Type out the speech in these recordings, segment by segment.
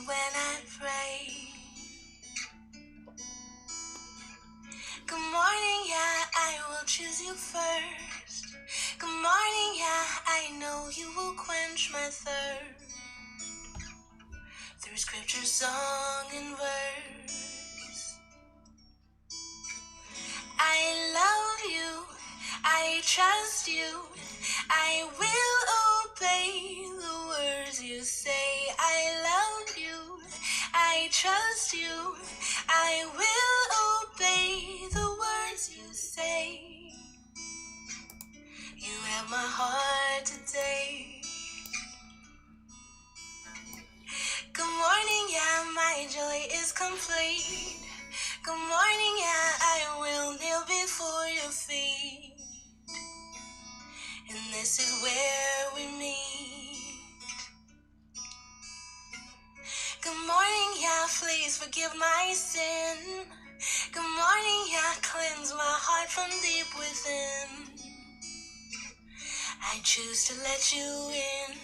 when I pray. Good morning, yeah, I will choose you first. Good morning, yeah, I know you will quench my thirst. Through scripture, song, and verse. I love you, I trust you, I will obey the words you say. I love you, I trust you, I will obey the words you say. You have my heart today. Good morning, yeah, my joy is complete. Good morning, yeah, I will kneel before your feet. And this is where we meet. Good morning, yeah, please forgive my sin. Good morning, yeah, cleanse my heart from deep within. I choose to let you in.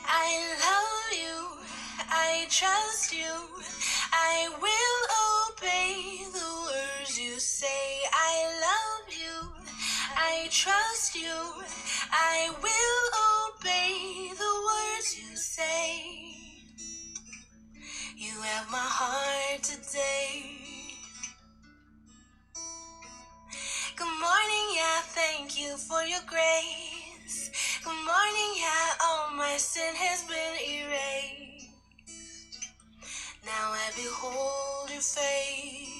I love you, I trust you, I will obey the words you say. I love you, I trust you, I will obey the words you say. You have my heart today. Good morning, yeah, thank you for your grace. Good morning, yeah, all my sin has been erased. Now I behold your face.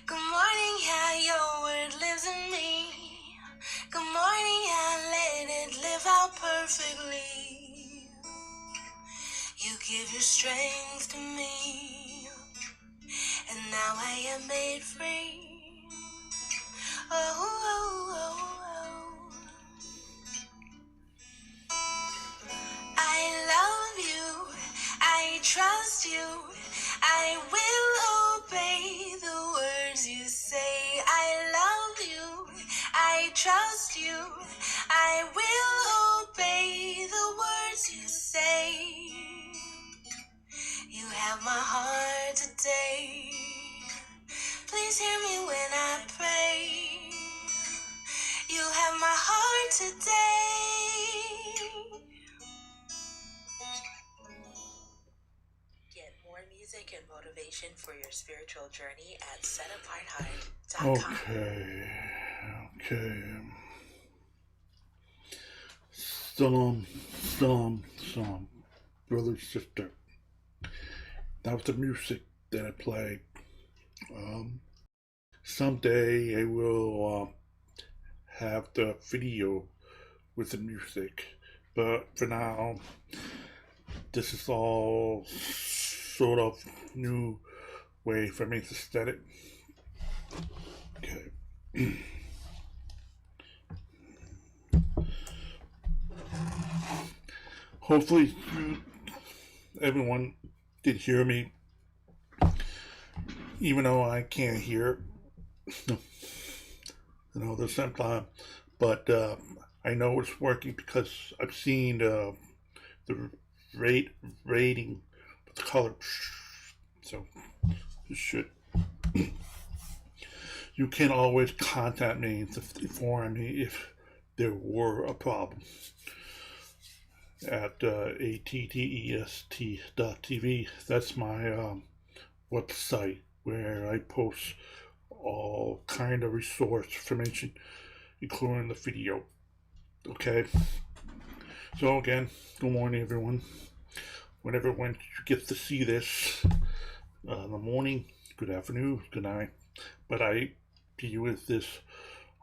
Good morning, yeah, your word lives in me. Good morning, yeah, let it live out perfectly. You give your strength to me, and now I am made free. Oh, oh, oh, oh. I love you, I trust you, I will obey the words you say. I love you, I trust you, I will obey the words you say. You have my heart today. Please hear me when I pray. You have my heart today. Get more music and motivation for your spiritual journey at setapartheart.com. Okay. Some, brother, sister. That was the music that I played. Someday I will have the video with the music, but for now, this is all sort of new way for me to set it. Okay. Hopefully, everyone did hear me, even though I can't hear. There's sometimes, but I know it's working because I've seen the rating, the color. So you should. You can always contact me to inform me if there were a problem at attest.tv. That's my website where I post all kind of resource information, including the video. Okay. So again, good morning, everyone. Whenever when you get to see this, in the morning, good afternoon, good night. But I be with this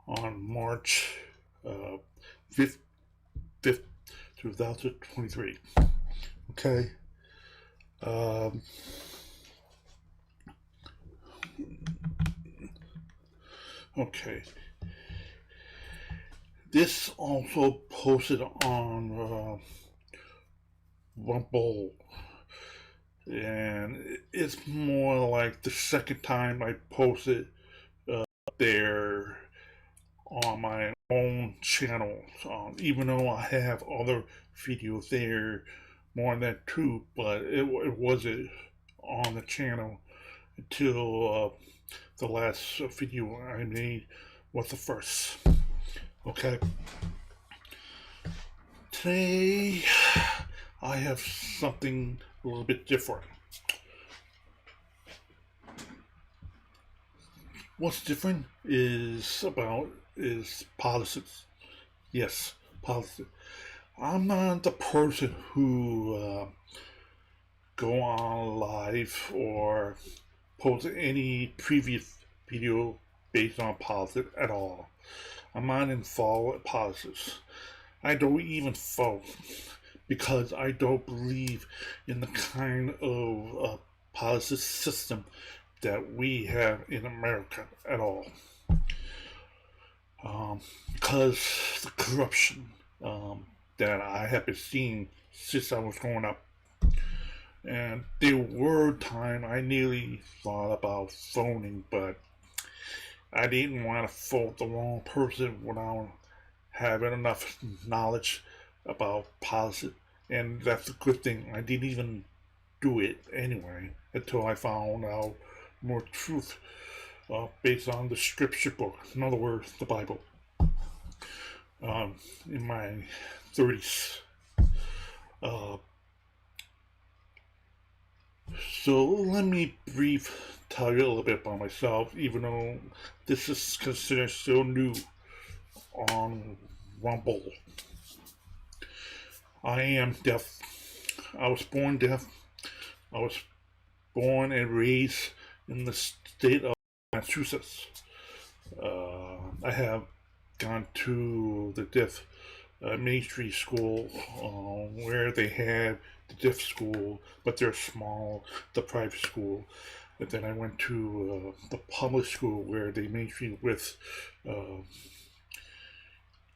on March 5th, 2023. Okay. Okay. This also posted on Rumble, and it's more like the second time I posted there on my own channel, even though I have other videos there, more than two, but it wasn't on the channel until the last video I made was the first. Okay, today I have something a little bit different. What's different is politics. Yes, politics. I'm not the person who go on live or post any previous video based on politics at all. I'm not involved with politics. I don't even vote because I don't believe in the kind of policy system that we have in America at all. Because the corruption that I have been seeing since I was growing up. And there were times I nearly thought about voting, but I didn't want to vote the wrong person without having enough knowledge about policy. And that's a good thing. I didn't even do it anyway until I found out more truth based on the scripture book. In other words, the Bible. In my 30s. So let me tell you a little bit about myself, even though this is considered still new on Rumble. I am deaf. I was born deaf. I was born and raised in the state of Massachusetts. I have gone to the deaf mainstream school where they have the deaf school, but they're small, the private school. And then I went to the public school where they mainstream with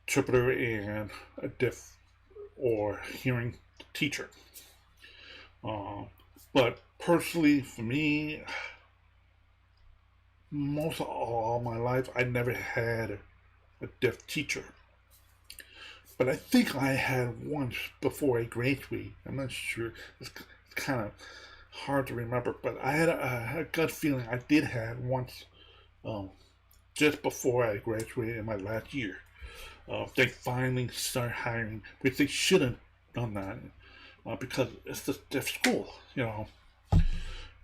interpreter and a deaf or hearing teacher. But personally, for me, most of all my life, I never had a deaf teacher. But I think I had once before I graduated. I'm not sure. It's kind of hard to remember, but I had a gut feeling I did have once just before I graduated in my last year. They finally started hiring, which they should have done that because it's the deaf school,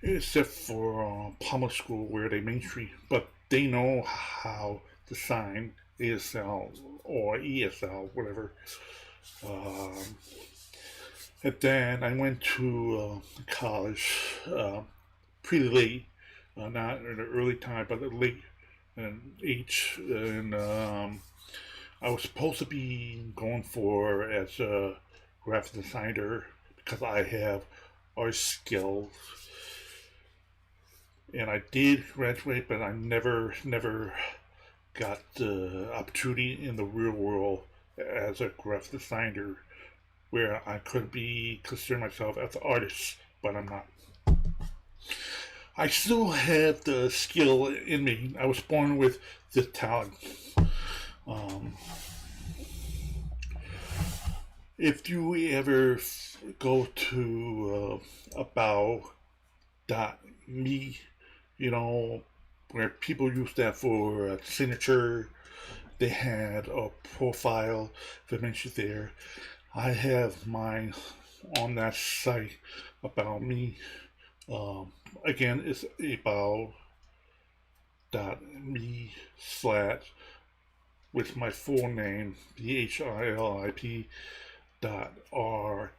except for public school where they mainstream, but they know how to sign ASL or ESL, whatever. Um, and then I went to college pretty late, not in the early time, but late in age. And I was supposed to be going for as a graphic designer because I have art skills. And I did graduate, but I never got the opportunity in the real world as a graphic designer where I could be consider myself as an artist, but I'm not. I still have the skill in me. I was born with the talent. Um, if you ever go to about.me, where people use that for a signature, they had a profile information there. I have mine on that site about me. Again, it's about.me slash with my full name, BHILIP .R.POULIOT.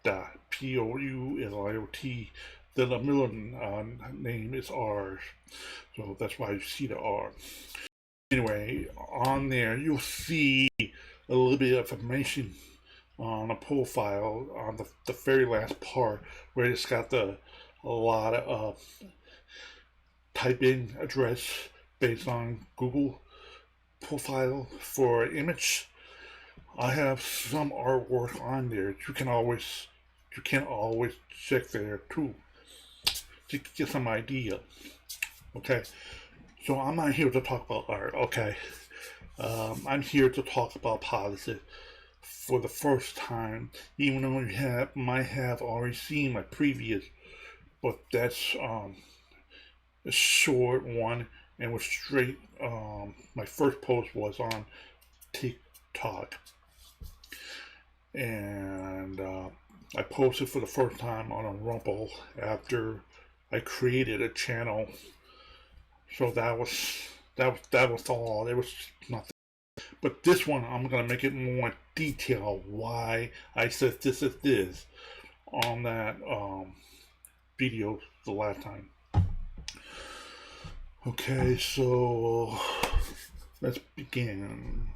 Then the middle name is R, so that's why you see the R. Anyway, on there you'll see a little bit of information on a profile on the very last part where it's got a lot of type in address based on Google profile for image. I have some artwork on there. You can always check there too to get some idea. Okay, so I'm not here to talk about art. Okay, I'm here to talk about policy for the first time, even though you might have already seen my previous, but that's a short one and was straight. My first post was on TikTok, and I posted for the first time on a Rumble after I created a channel. So that was all. There was nothing. But this one, I'm gonna make it more detailed. Why I said this is this on that video the last time. Okay, so let's begin.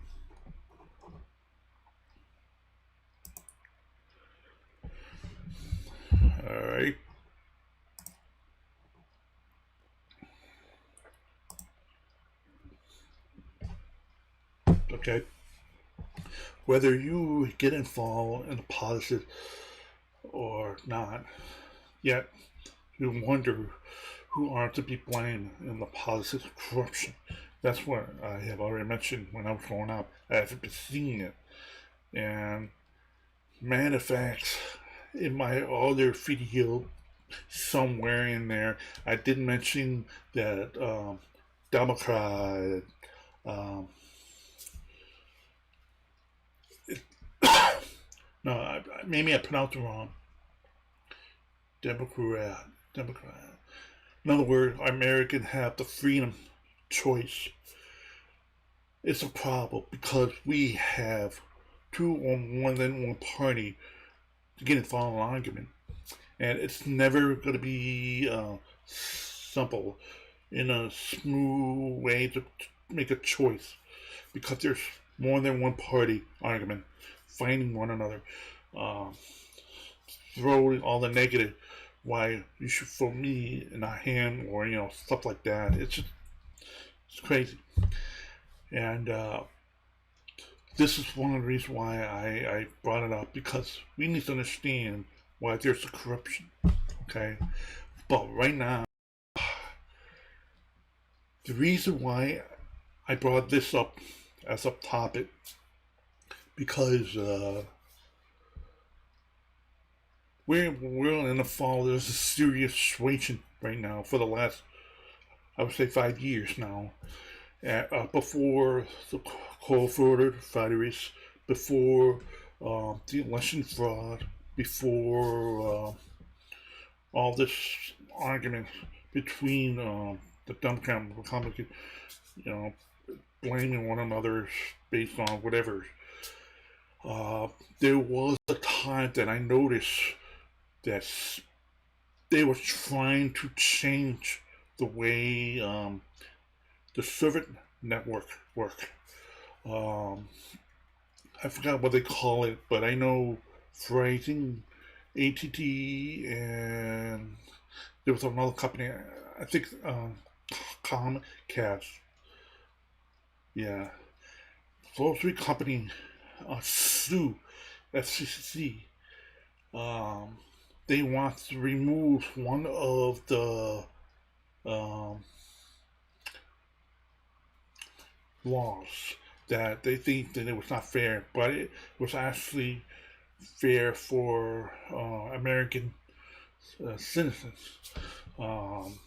All right. Okay. Whether you get involved in the politics or not, yet you wonder who are to be blamed in the politics of corruption. That's what I have already mentioned when I was growing up. I have been seeing it. And matter of fact, in my other video, somewhere in there, I did mention that Democrat, um, no, maybe I pronounced it wrong. Democrat. In other words, Americans have the freedom choice. It's a problem because we have two or more than one party to get involved in an argument, and it's never going to be simple in a smooth way to make a choice because there's more than one party argument fighting one another, um, throwing all the negative why you should vote me and not him, or stuff like that. It's crazy, and this is one of the reasons why I brought it up, because we need to understand why there's a corruption. Okay, but right now, the reason why I brought this up as a topic, because we're in the fall. There's a serious situation right now for the last, I would say, 5 years now. Before the COVID virus, before the election fraud, before all this argument between the Democrat and Republican, you know, blaming one another based on whatever. There was a time that I noticed that they were trying to change the way the servant network work. Um, I forgot what they call it, but I know Verizon, ATT, and there was another company. I think Comcast. Yeah, those three companies sue FCC. Um, they want to remove one of the um, laws that they think that it was not fair, but it was actually fair for American citizens. Um,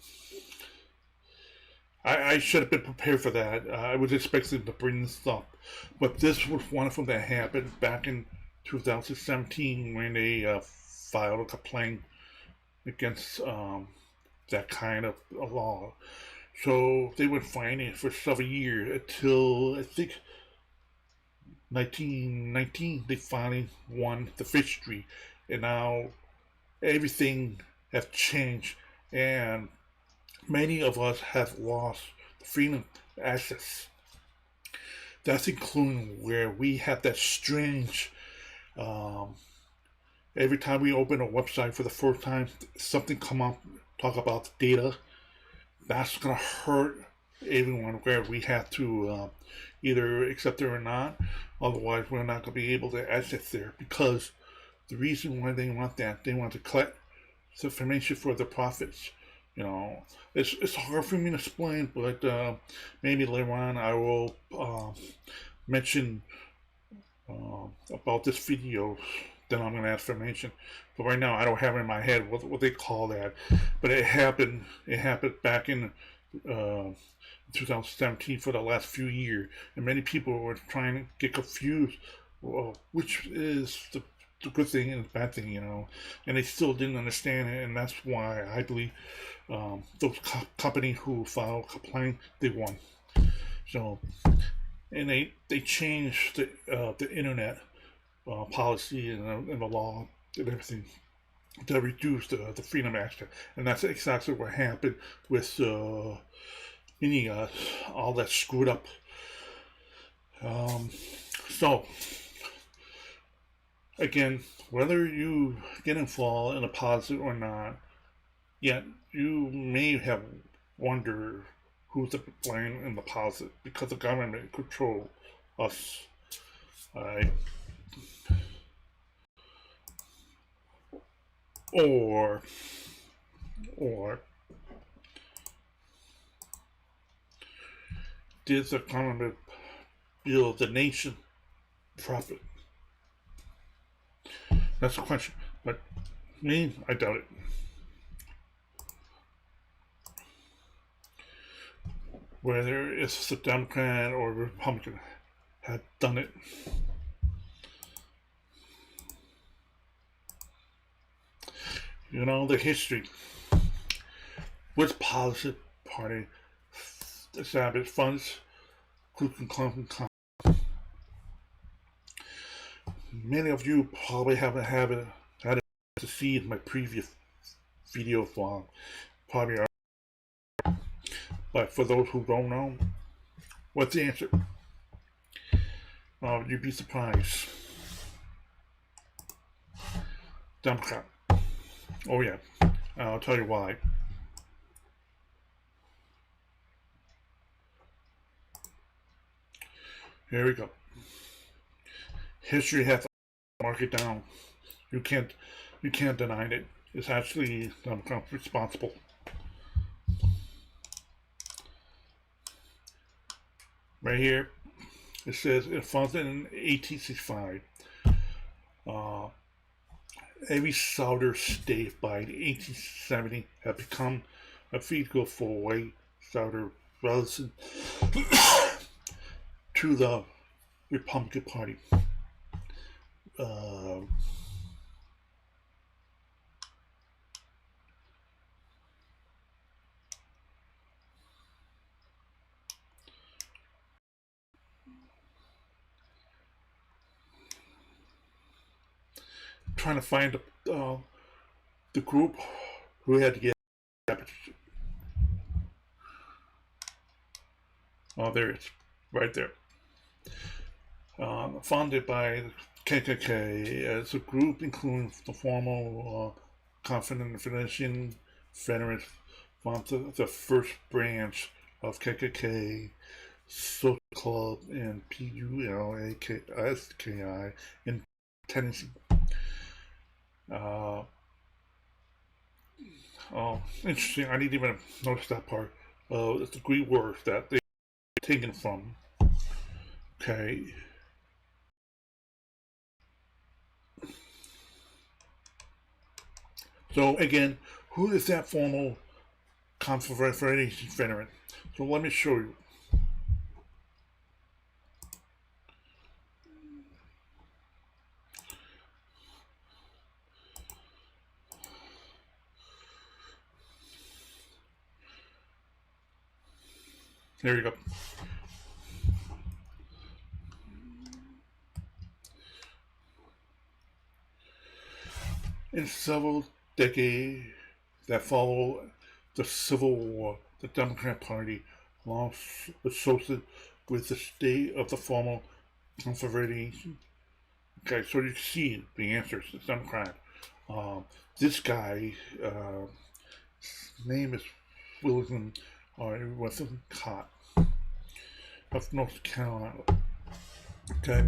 I should have been prepared for that. I was expecting to bring this up, but this was one of them that happened back in 2017 when they filed a complaint against that kind of a law. So they were fighting it for several years until I think 1919 they finally won the victory, and now everything has changed, and many of us have lost the freedom of access. That's including where we have that strange. Um, every time we open a website for the first time, something come up talk about the data. That's gonna hurt everyone where we have to either accept it or not. Otherwise, we're not gonna be able to access there, because the reason why they want that, they want to collect information for the profits. You know, it's hard for me to explain, but maybe later on I will mention about this video. Then I'm going to ask for mention. But right now I don't have it in my head what they call that. But it happened. It happened back in 2017 for the last few years, and many people were trying to get confused. Well, which is the good thing and the bad thing, you know, and they still didn't understand it, and that's why I believe those companies who filed complaint, they won. So, and they changed the internet policy and the law and everything to reduce the Freedom Act, and that's exactly what happened with any all that screwed up. Um, so again, whether you get involved in a positive or not, yet you may have wondered who's to blame in the positive because the government control us. Right? Or or did the government build the nation profit? That's the question. But me, I doubt it. Whether it's the Democrat or Republican had done it. You know, the history. Which policy party established funds Ku Klux Klan? Many of you probably haven't had it to see in my previous video vlog. Probably are. But for those who don't know, what's the answer? You'd be surprised. Democrat. Oh yeah. I'll tell you why. Here we go. History has to mark it down. You can't deny it. It's actually Democrats responsible. Right here, it says it founded in 1865. Uh, every southern state by 1870 had become a vehicle for white southern relation to the Republican Party. Uh, Trying to find the group who had to get. Oh, there it is, right there. Founded by the KKK as a group including the former Confederation Federalists, the first branch of KKK, Social Club, and PULASKI in Tennessee. Uh, Interesting. I didn't even notice that part. It's the Greek words that they taken from. Okay. So again, who is that formal Confederation veteran? So let me show you. There you go. In several decades that follow the Civil War, the Democrat Party lost associated with the state of the former Confederation. Okay, so you can see the answer is Democrat. This guy, his name is Wilson Wesson Cott of North Carolina. Okay,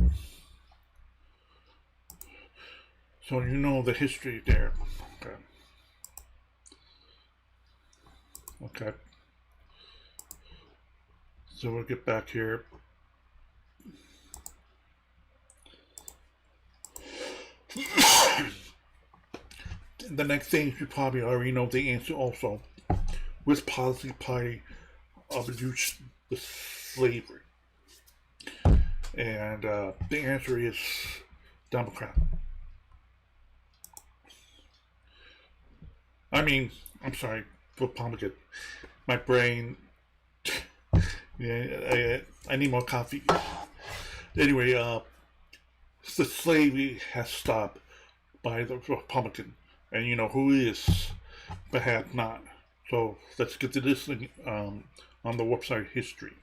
so you know the history there. Okay. Okay. So we'll get back here. The next thing you probably already know the answer also. Which policy party abused the slavery? And the answer is Democrat. I mean, I'm sorry, Republican. My brain. Yeah, I need more coffee. Anyway, the slavery has stopped by the Republican, and you know who is, but have not. So let's get to this thing on the website history.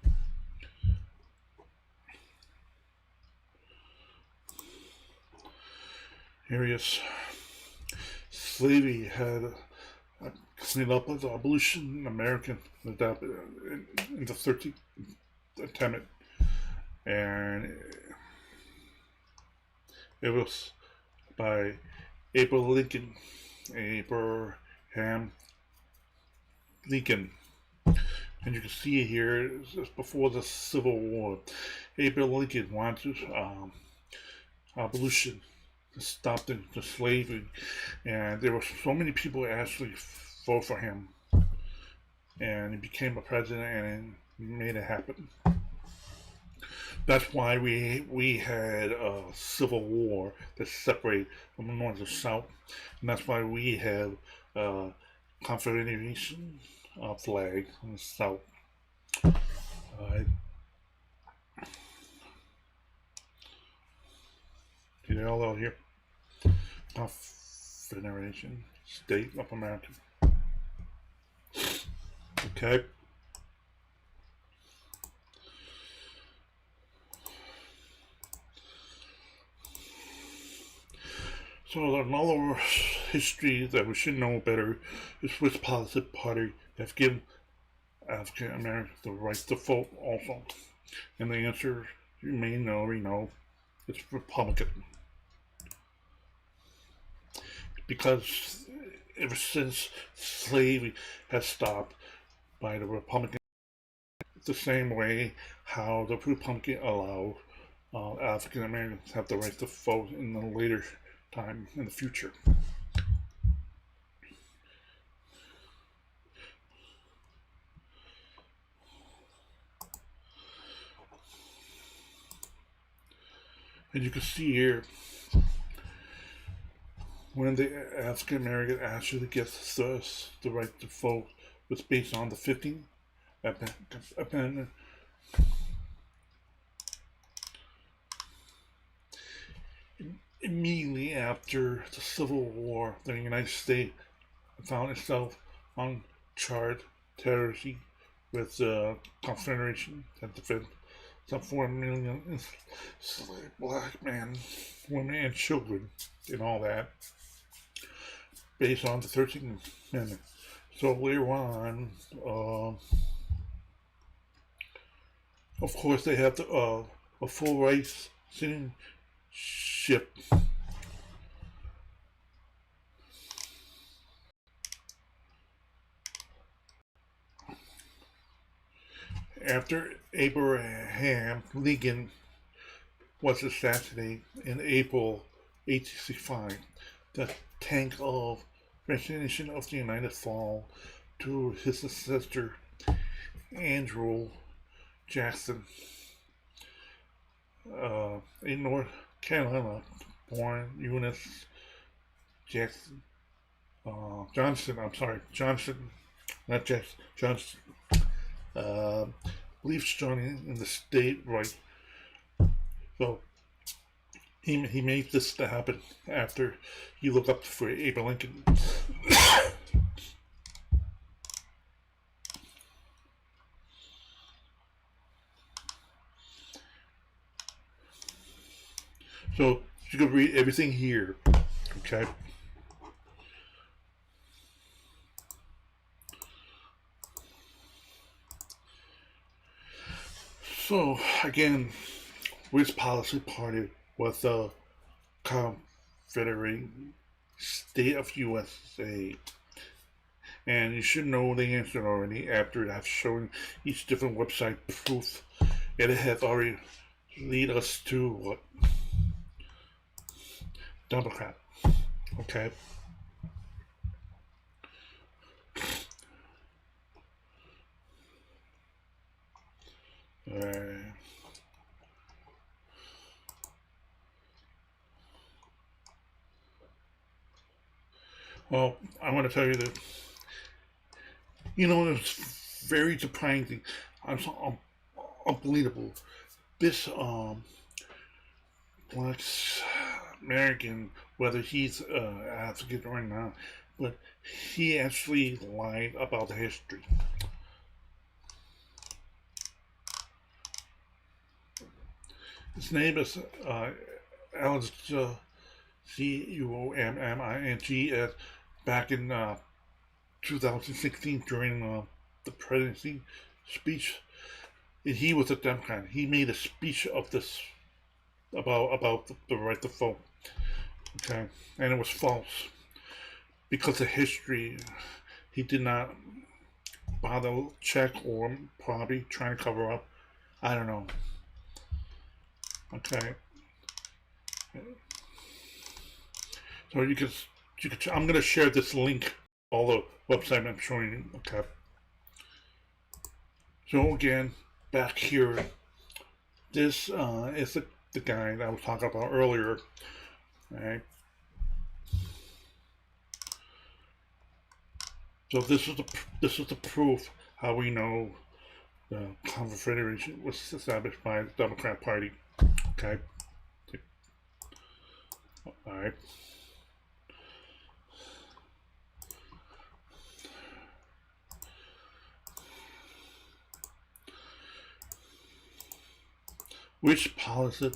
Here he is. Slavery had cleaned up the abolition in American in the 13th attempt, and it was by Abraham Lincoln. And you can see here, just before the Civil War, Abraham Lincoln wanted abolition, to stop the slavery, and there were so many people actually vote for him, and he became a president and made it happen. That's why we had a civil war that separated from the North and South, and that's why we have a Confederation flag in the South. See it all out here. Confederation State of America. Okay. So another history that we should know better is which policy party have given African Americans the right to vote also. And the answer you may already know it's Republican. Because ever since slavery has stopped by the Republican, the same way how the Republican allowed African Americans have the right to vote in the later time in the future. And you can see here when the African American actually gets the right to vote was based on the 15th Amendment. Immediately after the Civil War, the United States found itself on charged territory with the Confederation that defended some 4 million enslaved black men, women, and children, and all that, based on the 13th Amendment. So later on, of course, they have a full rights citizenship. After Abraham Lincoln was assassinated in April 1865, the tank of recognition of the United fall to his successor, Andrew Jackson, in North Carolina, born Eunice Jackson Johnson. I'm sorry, Johnson, not Jackson. Johnson. Believes joining in the state right. So he made this to happen after he looked up for Abraham Lincoln. So you can read everything here. Okay. So again, which policy party was the Confederate State of USA? And you should know the answer already after I've shown each different website proof. And it has already lead us to what? Democrat. Okay. Uh, well, I want to tell you that, it's very surprising. I'm so unbelievable. This black American, whether he's African or not, but he actually lied about the history. His name is Alex Cuomming. Back in 2016 during the presidency speech. He was a Democrat. He made a speech of this about the right to vote. Okay, and it was false because of history. He did not bother check or probably trying to cover up. I don't know. Okay, so I'm gonna share this link, all the website I'm showing you. Okay. So again, back here, this is the guy that I was talking about earlier. Right. So this is the proof how we know the Confederation was established by the Democrat Party. Okay. All right. Which policy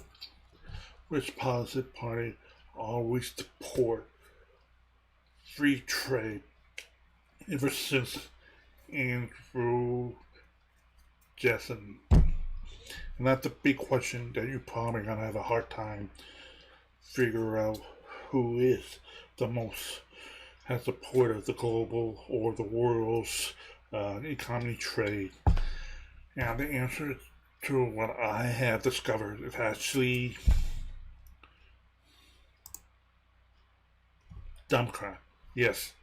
party always support free trade ever since Andrew Jackson? And that's a big question that you're probably gonna have a hard time figure out who is the most has supported the global or the world's economy trade. And the answer to what I have discovered is actually Democrat. Yes.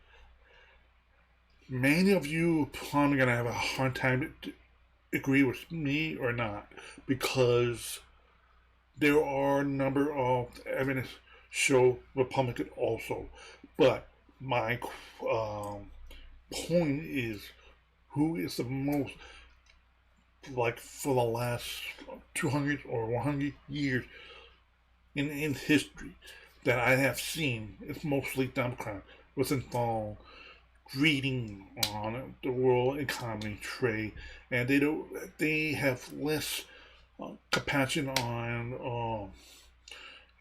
Many of you probably gonna have a hard time to agree with me or not because there are a number of evidence show Republican also. But my point is who is the most, like, for the last 200 or 100 years in history that I have seen, it's mostly Democrat was involved reading on the world economy trade, and they have less compassion on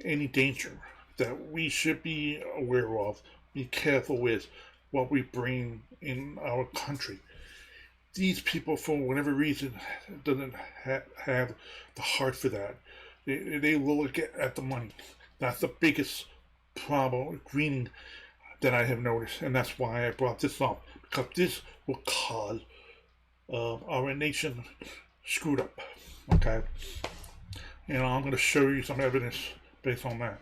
any danger that we should be aware of, be careful with what we bring in our country. These people, for whatever reason, doesn't have the heart for that. They look at the money. That's the biggest problem with greening that I have noticed, and that's why I brought this up, because this will cause our nation screwed up. Okay, and I'm going to show you some evidence based on that.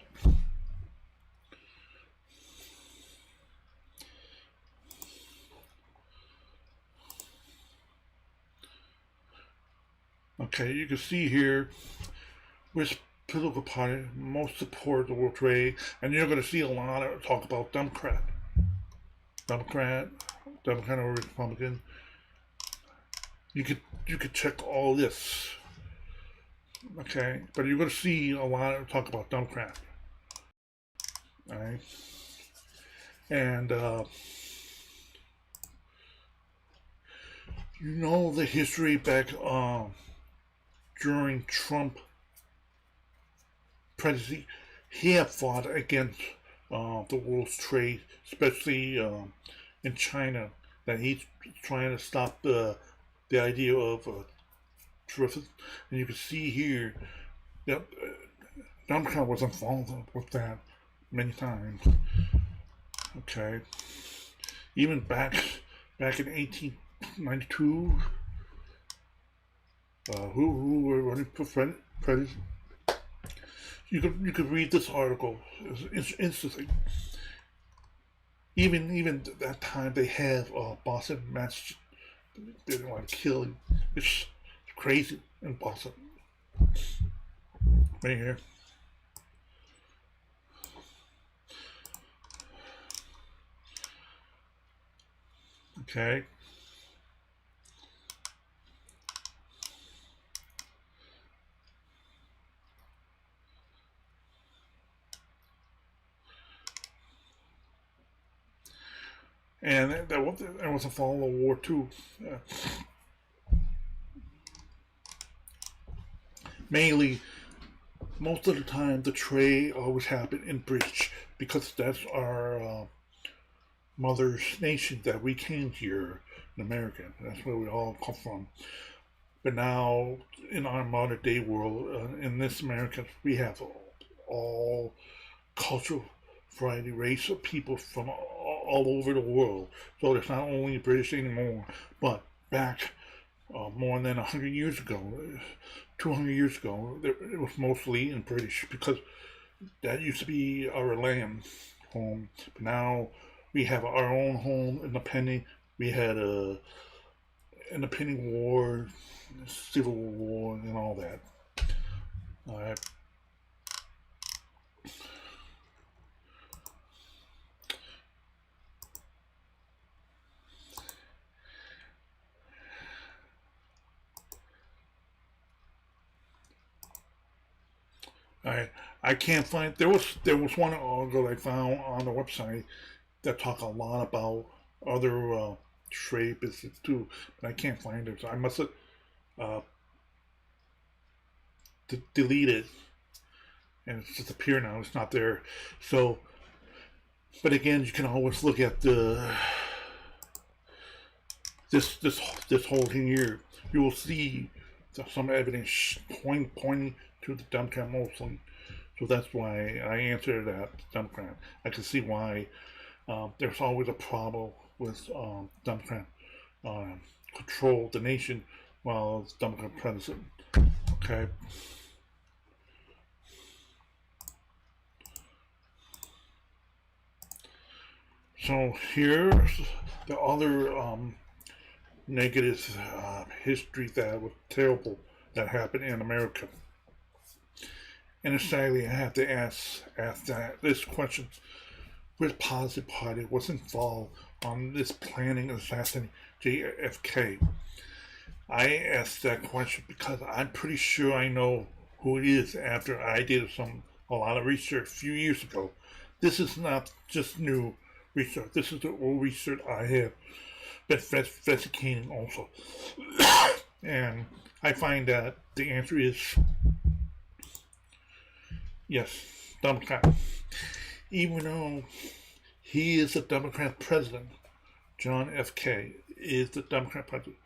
Okay, you can see here which political party most support the world trade, and you're going to see a lot of talk about Democrat, or Republican. You could check all this, okay, but you're going to see a lot of talk about Democrat, all right, and the history back during Trump presidency, he had fought against the world's trade, especially in China, that he's trying to stop the idea of terrific. And you can see here that Donald Trump was involved with that many times. Okay, even back back in 1892, who were running for president. You could read this article. It's interesting. Even that time they have Boston, Massachusetts. They didn't want to kill him. It's crazy in Boston. Right here. Okay. And that was a fall of War too. Mainly, most of the time, the trade always happened in British because that's our mother's nation that we came here in America. That's where we all come from. But now, in our modern day world, in this America, we have all cultural variety, race of people from all over the world. So it's not only British anymore, but back more than 100 years ago, 200 years ago, it was mostly in British because that used to be our land home. But now we have our own home, independent. We had a independent war, civil war, and all that. All right. I can't find there was one article I found on the website that talk a lot about other trade business too, but I can't find it. So I must have uh, deleted, and it's disappeared now. It's not there. So, but again, you can always look at this whole thing here. You will see some evidence pointing to the Democrat mostly. So that's why I answered that Democrat. I can see why there's always a problem with Democrat control the nation while it's Democrat president. Okay. So here's the other negative history that was terrible that happened in America. And sadly, I have to ask this question: which policy party was involved on this planning assassination JFK? I asked that question because I'm pretty sure I know who it is after I did a lot of research a few years ago. This is not just new research. This is the old research I have been investigating also. And I find that the answer is yes, Democrat. Even though he is a Democrat president, John F. K. is the Democrat president.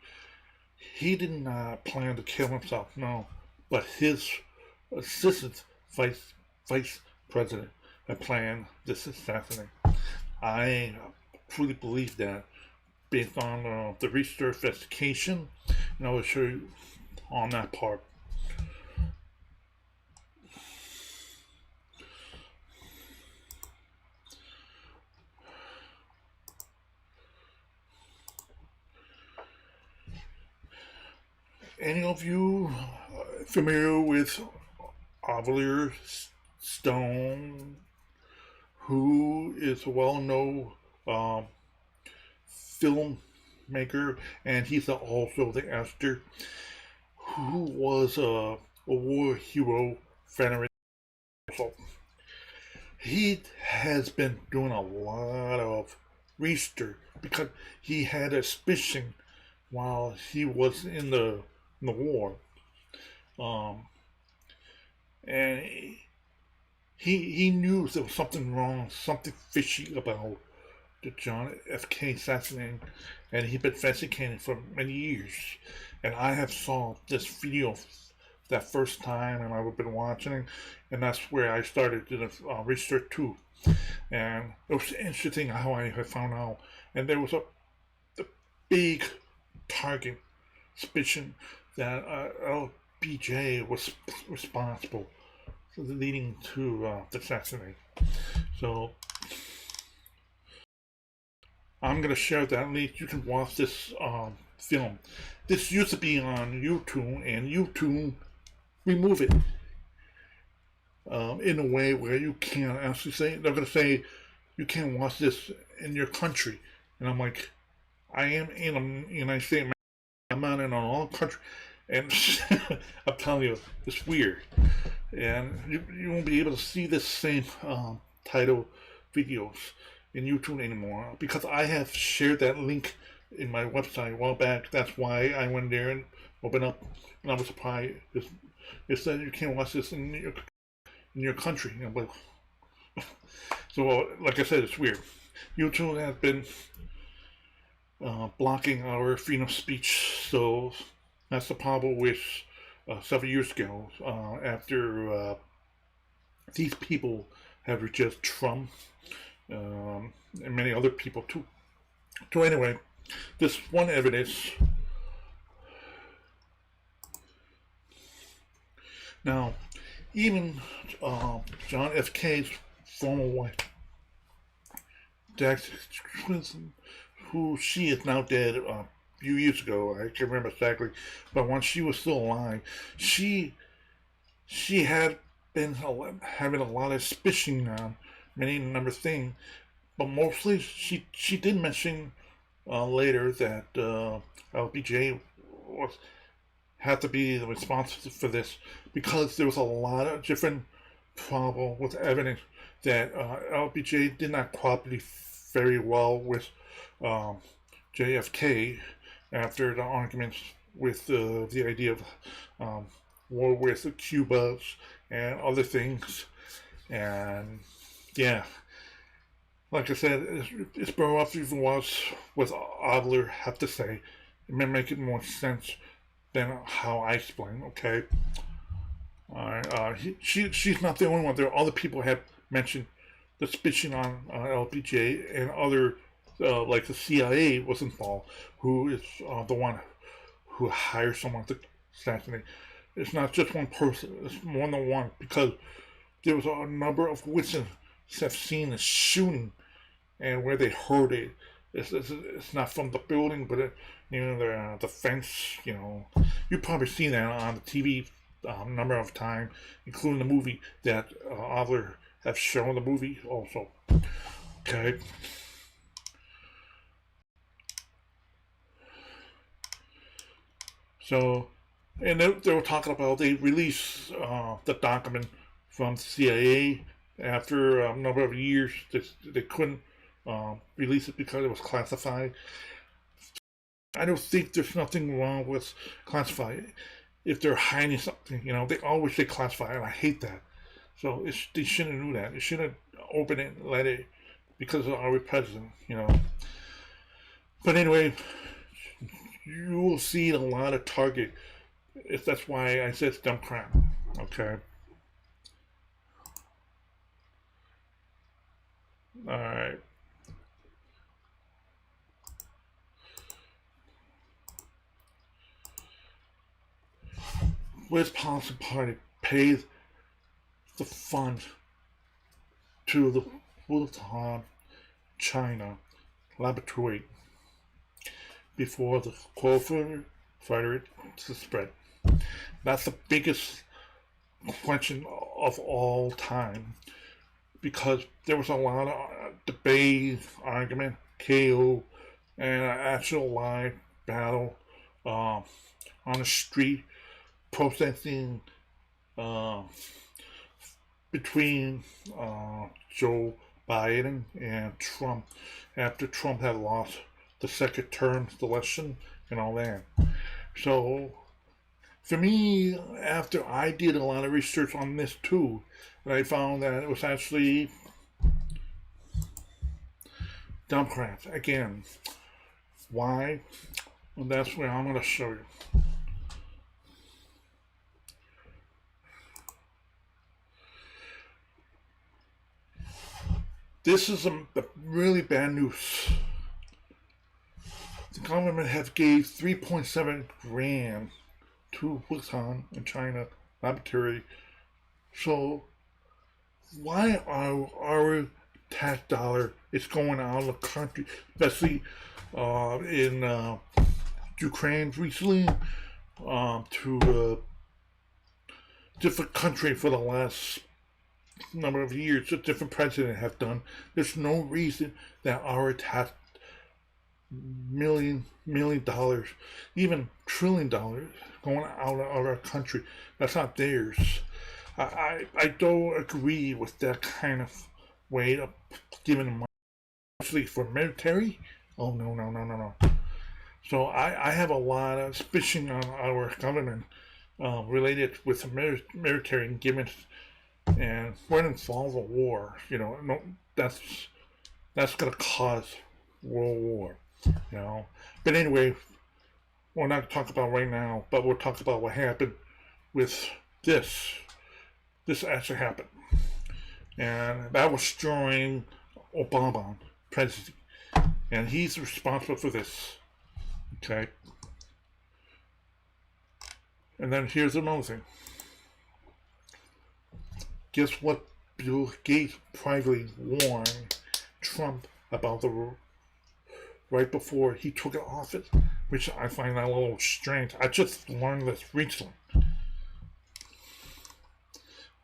He did not plan to kill himself, no, but his assistant vice president had planned this assassination. I truly believe that based on the research investigation, and I will show you on that part. Any of you familiar with Oliver Stone, who is a well-known um, filmmaker, and he's also the actor who was a war hero veteran. Also, he has been doing a lot of research because he had a suspicion while he was in the war, um, and he knew there was something wrong, something fishy about the John F. K. assassination, and he'd been investigating for many years. And I have saw this video that first time, and I've been watching it, and that's where I started doing research too. And it was interesting how I had found out, and there was big target suspicion that LBJ was responsible for leading to the assassination. So I'm gonna share that link. You can watch this film. This used to be on YouTube, and YouTube remove it in a way where you can't actually say. They're gonna say you can't watch this in your country, and I'm like, I am in a United States. I'm not in a long country, and I'm telling you, it's weird, and you won't be able to see this same title videos in YouTube anymore because I have shared that link in my website a while back. That's why I went there and opened up, and I was surprised. It said you can't watch this in your country. And I'm like, so like I said, it's weird. YouTube has been blocking our freedom of speech, so that's the problem with several years ago after these people have rejected Trump and many other people too. So anyway, this one evidence. Now, even John F. Kennedy's former wife, Jackson, who she is now dead a few years ago, I can't remember exactly, but when she was still alive, she had been having a lot of suspicion on many number of things, but mostly she did mention later that LBJ was had to be responsible for this because there was a lot of different problem with evidence that LBJ did not cooperate very well with JFK after the arguments with the idea of war with Cuba and other things. And yeah, like I said, it's better off even was what Adler have to say. It may make it more sense than how I explain. Okay. Alright. She's not the only one. There are other people who have mentioned the suspicion on LBJ and other like the CIA was involved, who is the one who hires someone to assassinate. It's not just one person; it's more than one because there was a number of witnesses have seen the shooting and where they heard it. It's not from the building, but the fence. You've probably seen that on the TV number of times, including the movie that Adler have shown the movie also. Okay. So, and they were talking about they released the document from the CIA after a number of years. They couldn't release it because it was classified. I don't think there's nothing wrong with classified. If they're hiding something, they always say classified, and I hate that. So they shouldn't do that. They shouldn't open it and let it because of our president. But anyway, you will see a lot of target. That's why I said it's dumb crap. Okay. All right. Wisconsin Party pays the fund to the Wuhan, China laboratory before the COVID spread. That's the biggest question of all time because there was a lot of debate, argument, KO, and an actual live battle on the street protesting between Joe Biden and Trump after Trump had lost the second term election and all that. So for me, after I did a lot of research on this too, and I found that it was actually Democrats again. Why? Well, that's where I'm going to show you. This is a really bad news. the government have gave 3.7 grand to Wuhan in China laboratory. So why are our tax dollar is going out of the country, especially in Ukraine recently, to a different country for the last number of years, a different president have done. There's no reason that our tax million dollars, even $1 trillion going out of our country. That's not theirs. I don't agree with that kind of way of giving money, especially for military. Oh no. So I have a lot of suspicion on our government related with the military and giving, and we're involved in a war. No, that's gonna cause world war. But anyway, we're not talking about right now, but we'll talk about what happened with this. This actually happened, and that was during Obama presidency, and he's responsible for this. Okay, and then here's another thing. Guess what? Bill Gates privately warned Trump about the right before he took office, which I find that a little strange. I just learned this recently.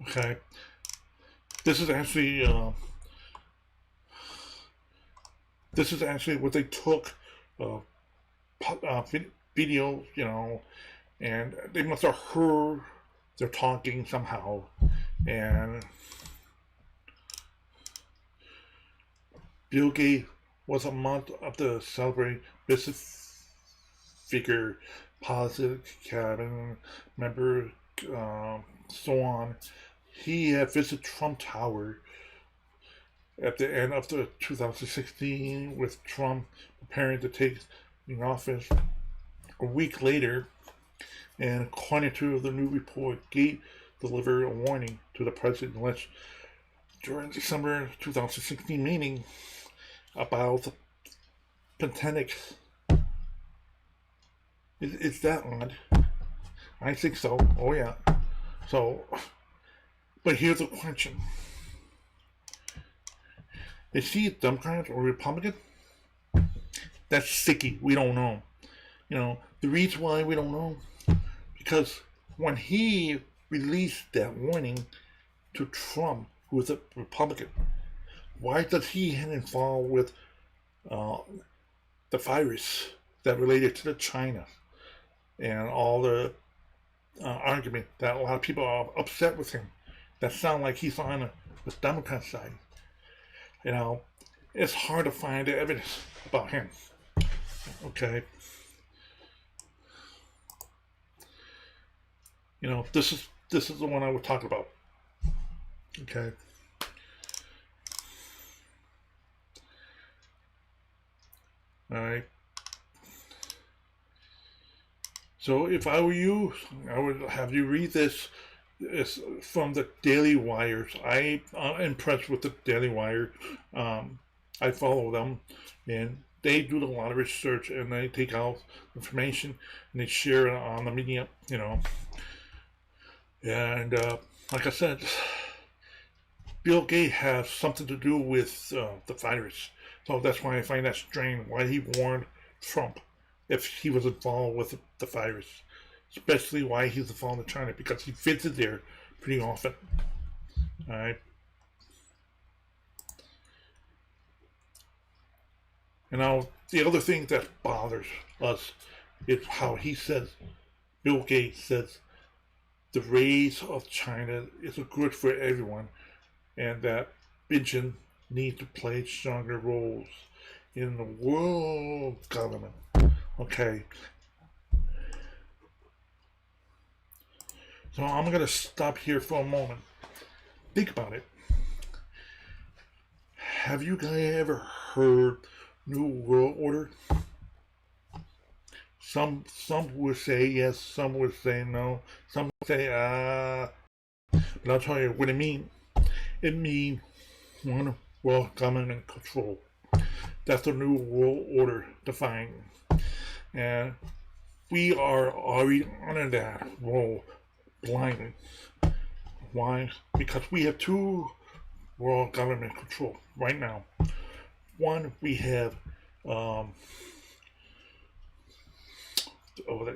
Okay, this is actually what they took video, and they must have heard they're talking somehow, and Bill Gates was a month of the celebrating business figure, positive cabinet member, so on. He had visited Trump Tower at the end of the 2016 with Trump preparing to take the office. A week later, and according to the new report, Gates delivered a warning to the president during December 2016 meeting about the pandemic. Is that odd? I think so. Oh yeah. So, but here's the question: is he a Democrat or Republican? That's sticky. We don't know. The reason why we don't know, because when he released that warning to Trump, who was a Republican, why does he get involved with the virus that related to China and all the argument that a lot of people are upset with him, that sound like he's on the Democrat side? It's hard to find the evidence about him. Okay. This is the one I was talking about. Okay. All right. So if I were you, I would have you read this. It's from the Daily Wires. I'm impressed with the Daily Wire. I follow them, and they do a lot of research, and they take out information and they share it on the media. And like I said, Bill Gates has something to do with the virus. So that's why I find that strange why he warned Trump if he was involved with the virus. Especially why he's involved in China, because he visited there pretty often. Alright. And now, the other thing that bothers us is how he says, Bill Gates says, the rise of China is good for everyone, and that Beijing needs to play stronger roles in the world government. Okay. So I'm going to stop here for a moment. Think about it. Have you guys ever heard New World Order? Some would say yes, some would say no, some would say but I'll tell you what it means. It means one world government control. That's the New World Order defined. And we are already under that role blindly. Why? Because we have two world government control right now. One, we have, um, I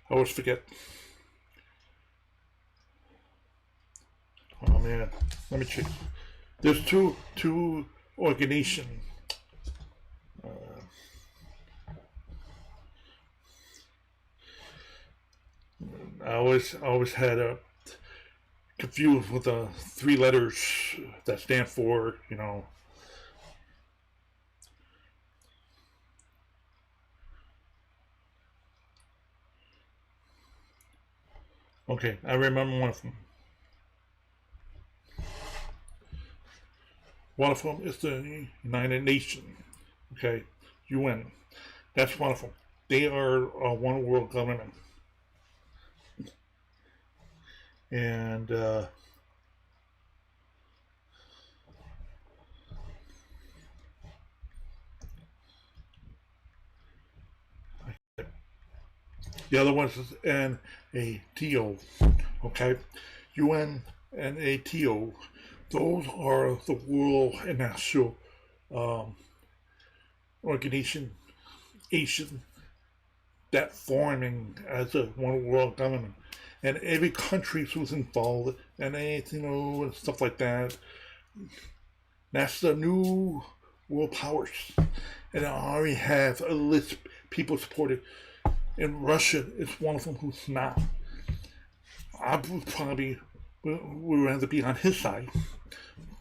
always forget. Oh man, let me check. There's two organizations. I always had a confused with the three letters that stand for, Okay, I remember one of them. One of them is the United Nations. Okay, UN. That's one of them. They are a one world government, and the other one is NATO. Okay, UN and NATO. Those are the world and national um, organization, Asian, that forming as a one world government. And every country was involved, and and stuff like that. That's the new world powers, and I already have a list of people supported. And Russia is one of them who's not. I would probably would rather be on his side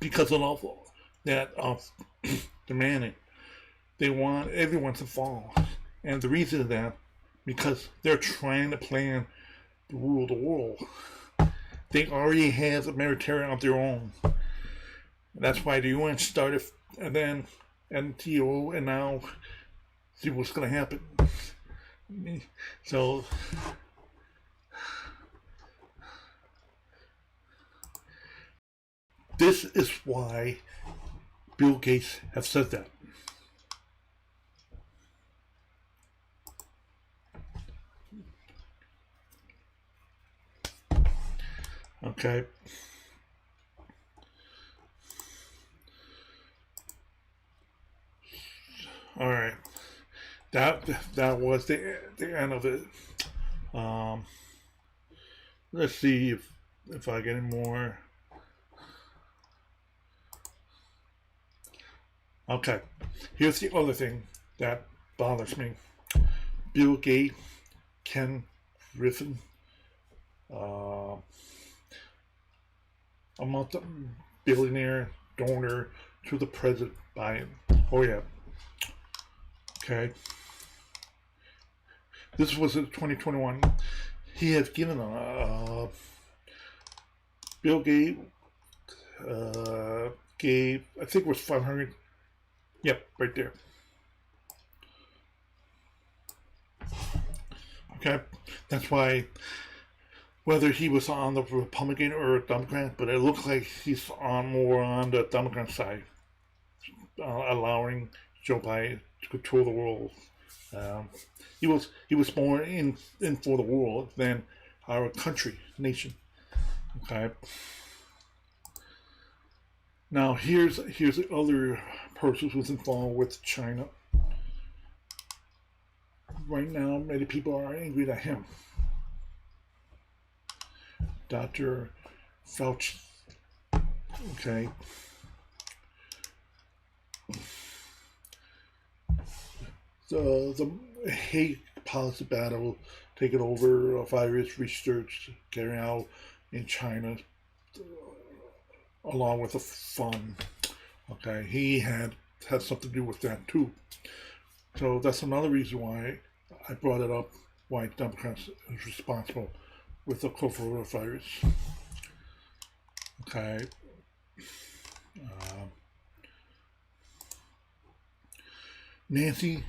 because of all that demanding. They want everyone to fall, and the reason is that because they're trying to plan to rule the world. They already have a military of their own. That's why the UN started, and then NTO, and now see what's going to happen. So this is why Bill Gates has said that. Okay. All right. That was the end of it. Um, let's see if I get any more. Okay. Here's the other thing that bothers me. Bill Gates, Ken Griffin, uh, a multi-billionaire donor to the president Biden. Oh yeah. Okay. This was in 2021. He has given Bill Gates gave, I think it was 500. Yep, right there. Okay, that's why whether he was on the Republican or Democrat, but it looks like he's more on the Democrat side, allowing Joe Biden to control the world. Um, he was more in for the world than our country, nation. Okay. Now here's the other person who's involved with China. Right now, many people are angry at him. Dr. Fauci. Okay. The hate policy battle taken over virus research carried out in China, along with the fun. Okay, he had something to do with that too. So that's another reason why I brought it up. Why Democrats is responsible with the coronavirus. Okay. Nancy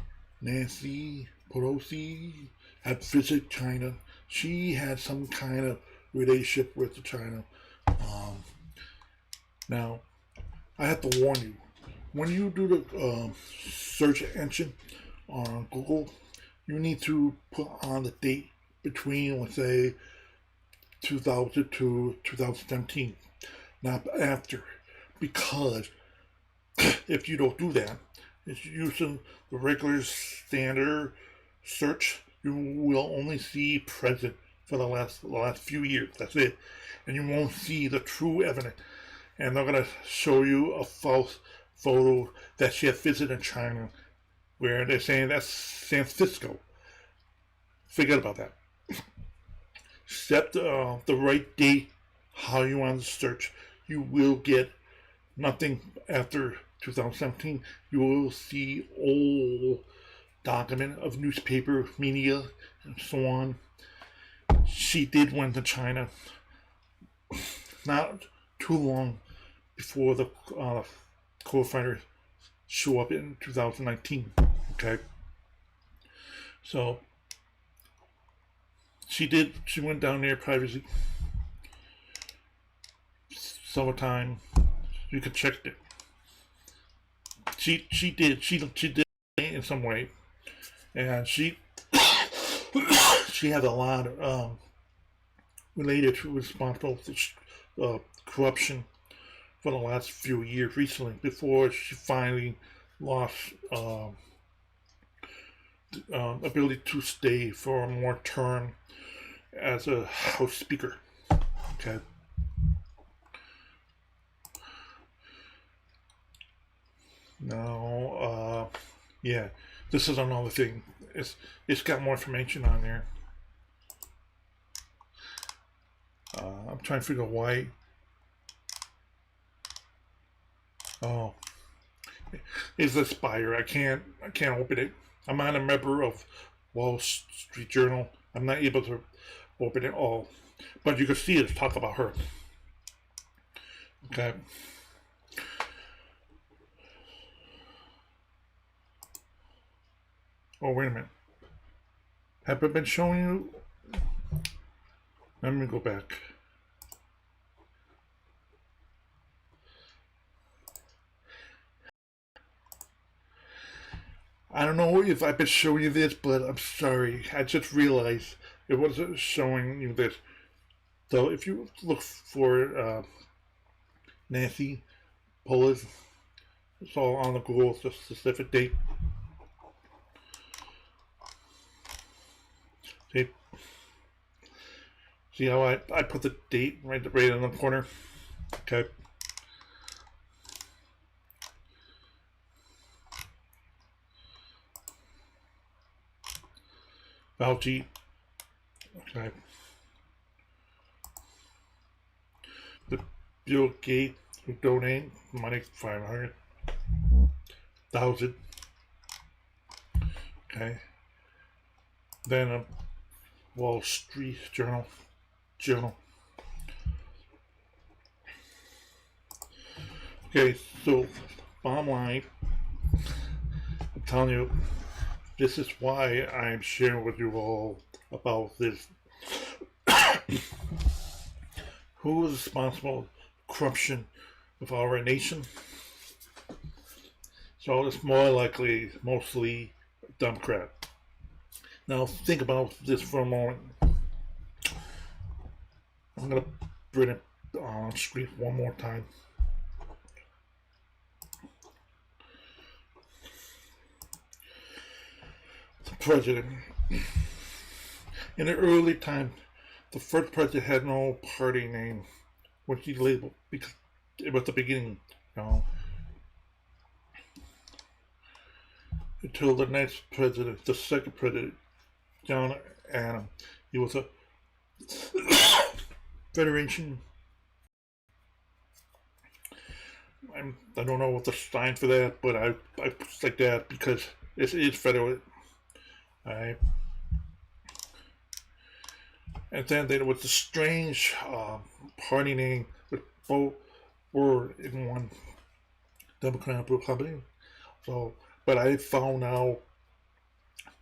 Pelosi had visited China. She had some kind of relationship with China. Now, I have to warn you, when you do the search engine on Google, you need to put on the date between, let's say, 2000 to 2017, not after. Because if you don't do that, it's using the regular standard search, you will only see present for the last few years. That's it. And you won't see the true evidence. And they're gonna show you a false photo that she had visited China, where they're saying that's San Francisco. Forget about that. Set the right date, how you want to search. You will get nothing after 2017. You will see old document of newspaper media and so on. She did went to China not too long before the co-fighters show up in 2019. Okay, so she went down there privately. Summertime, you can check it. She did in some way, and she had a lot of related to responsible corruption for the last few years recently, before she finally lost ability to stay for a more term as a House Speaker. Okay. Now, yeah, this is another thing. It's got more information on there. I'm trying to figure out why. Oh, it's a spire. I can't open it. I'm not a member of Wall Street Journal. I'm not able to open it all, but you can see it. Talk about her. Okay. Oh, wait a minute. Have I been showing you? Let me go back. I don't know if I've been showing you this, but I'm sorry. I just realized it wasn't showing you this. So if you look for Nancy Pouliot, it's all on the Google, it's a specific date. See how I put the date right in the corner? Okay. Fauci. Okay. The Bill Gates who donate money, 500,000. Okay. Then a Wall Street Journal. Okay, so bottom line, I'm telling you, this is why I'm sharing with you all about this. Who is responsible for corruption of our nation? So it's more likely mostly Democrat. Now think about this for a moment. I'm going to bring it on screen one more time. The president. In the early time, the first president had no party name, which he labeled because it was the beginning, you know. Until the next president, the second president, John Adams, he was a Federation. I don't know what the sign for that, but I put like that because it is federal. Right. And then there was a strange party name with both were in one, Democrat Republican. So, but I found out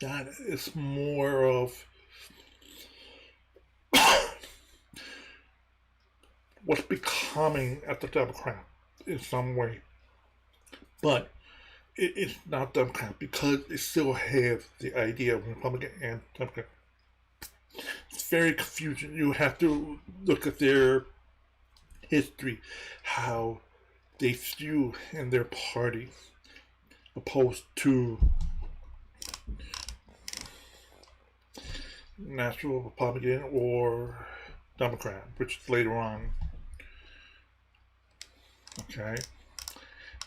that it's more of what's becoming at the Democrat in some way. But it's not Democrat because it still has the idea of Republican and Democrat. It's very confusing. You have to look at their history, how they stew in their party, opposed to National Republican or Democrat, which is later on. Okay.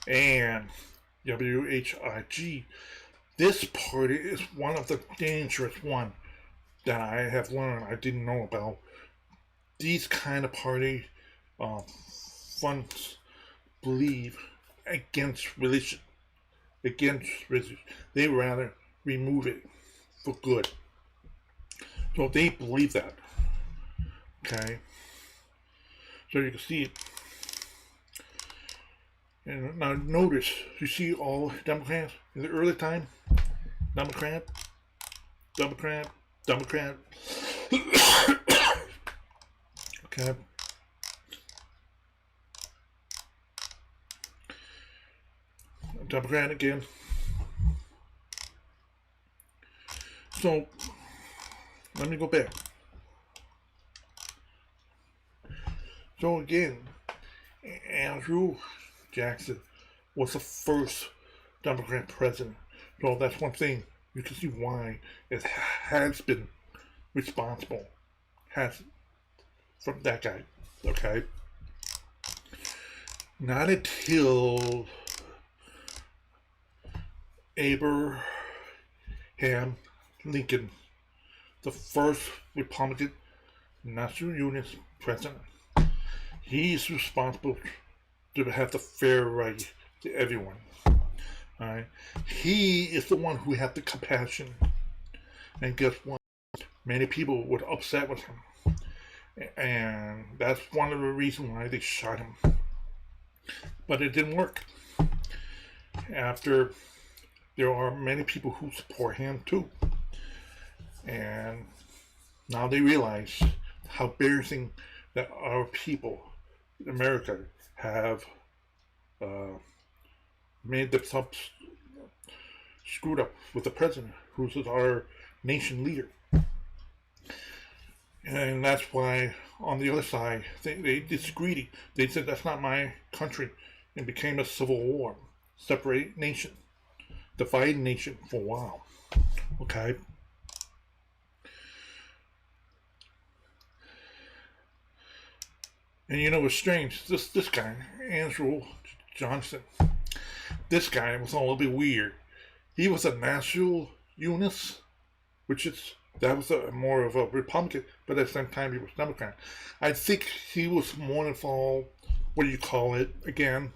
And WHIG. This party is one of the dangerous ones that I have learned I didn't know about. These kind of party funds believe against religion. They rather remove it for good. So they believe that. Okay. So you can see it. And now notice, you see all Democrats in the early time? Democrat. Okay. Democrat again. So, let me go back. So again, Andrew Jackson was the first Democrat president. So that's one thing. You can see why it has been responsible. From that guy. Okay? Not until Abraham Lincoln, the first Republican National Union president, he's responsible to have the fair right to everyone. Alright? He is the one who had the compassion. And guess what? Many people were upset with him. And that's one of the reasons why they shot him. But it didn't work. After, there are many people who support him too. And now they realize how embarrassing that our people in America have made themselves screwed up with the president, who's our nation leader. And that's why on the other side, they disagreed. They said that's not my country, and became a civil war, separate nation, divided nation for a while. Okay. And you know what's strange? This guy, Andrew Johnson, this guy was a little bit weird. He was a national unionist, that was more of a Republican, but at the same time he was Democrat. I think he was more involved, what do you call it, again,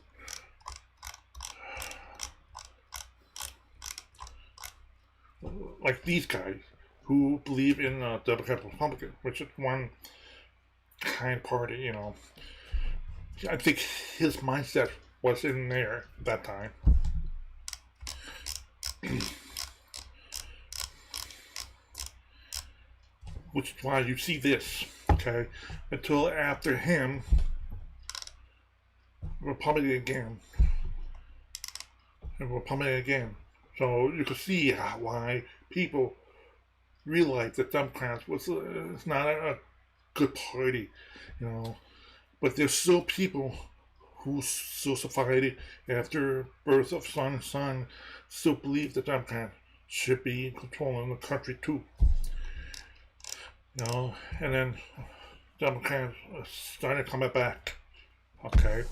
like these guys who believe in Democrat Republican, which is one kind of party, you know. I think his mindset was in there at that time. Which is why you see this, okay? Until after him, Republican again. And Republican again. So you can see why people realize that Democrats was it's not a good party, you know. But there's still people who society after birth of son still believe that Democrats should be controlling the country too. You know, and then Democrats are starting to come back. Okay.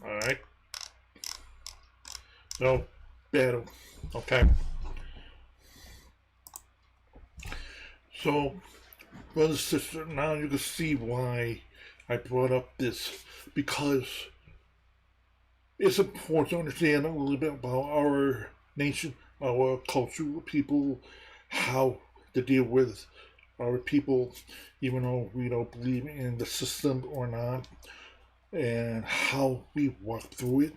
Alright. So, battle. Okay. So, brothers and sisters, now you can see why I brought up this. Because it's important to understand a little bit about our nation, our culture, people, how to deal with our people, even though we don't believe in the system or not, and how we walk through it.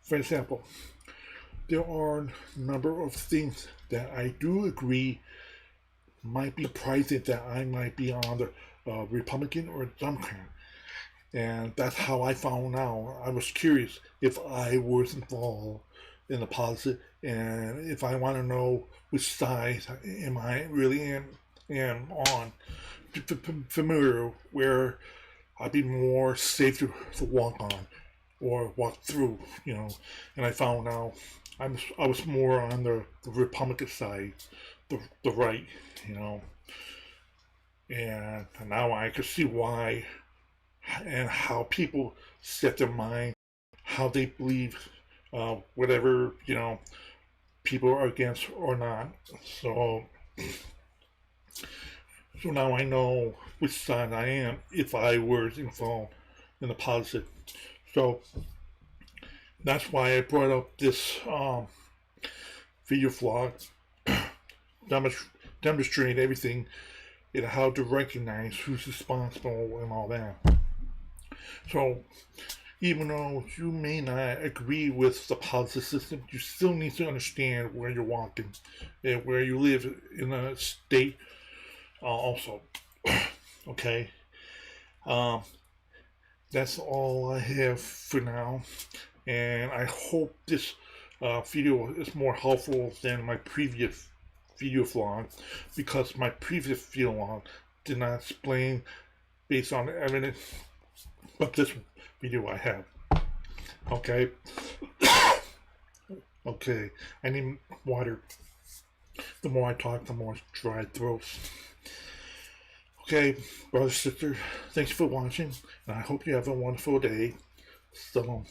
For example, there are a number of things that I do agree might be surprising that I might be on the Republican or Democrat. And that's how I found out. I was curious if I was involved in the politics, and if I want to know which side am I really am on. Familiar where I'd be more safe to walk on or walk through, And I found out I was more on the Republican side, the right, you know. And now I can see why and how people set their mind, how they believe, whatever people are against or not. So, so now I know which side I am if I was involved in the politics. So that's why I brought up this video vlog, demonstrating everything and how to recognize who's responsible and all that. So even though you may not agree with the politics system, you still need to understand where you're walking and where you live in a state also. Okay? That's all I have for now. And I hope this video is more helpful than my previous video vlog, because my previous video vlog did not explain based on the evidence, but this video I have. Okay. Okay. I need water. The more I talk, the more dry throats. Okay, brother, sister, thanks for watching, and I hope you have a wonderful day. So long.